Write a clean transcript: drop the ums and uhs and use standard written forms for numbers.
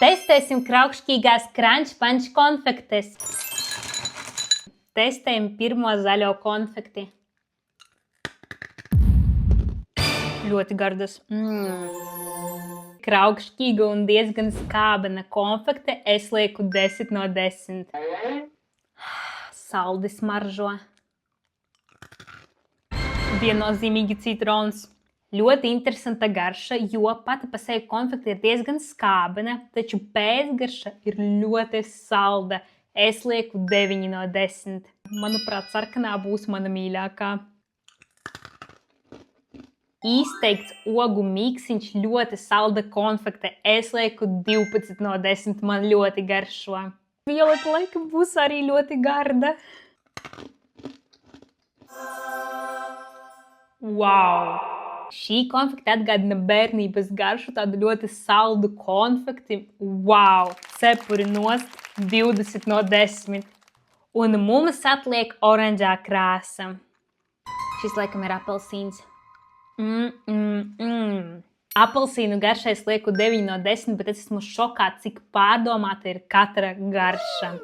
Testēsim kraukšķīgās Crunch Punch konfektes. Testējam pirmo zaļo konfekti. Ļoti gardas. Kraukšķīga un diezgan skābena konfekte. Es lieku 10 no 10. Saldi smaržo. Viennozīmīgi citrons. Ļoti interesanta garša, jo pati pa sevi konfekte ir diezgan skābena, taču pēcgarša ir ļoti salda. Es lieku 9 no 10. Manuprāt, sarkanā būs mana mīļākā. Izteikts ogu miksiņš, ļoti salda konfekte. Es lieku 12 no 10. Man ļoti garšo. Violeta laikam būs arī ļoti garda. Wow! Šī konfekte atgādina bērnības garšu, tādu ļoti saldu konfekti. Wow! Cepuri nost 20 no 10. Un mums atliek oranžā krāsa. Šis laikam ir apelsīns. Apelsīnu garšai es lieku 9 no 10, bet es esmu šokā, cik pārdomāta ir katra garša.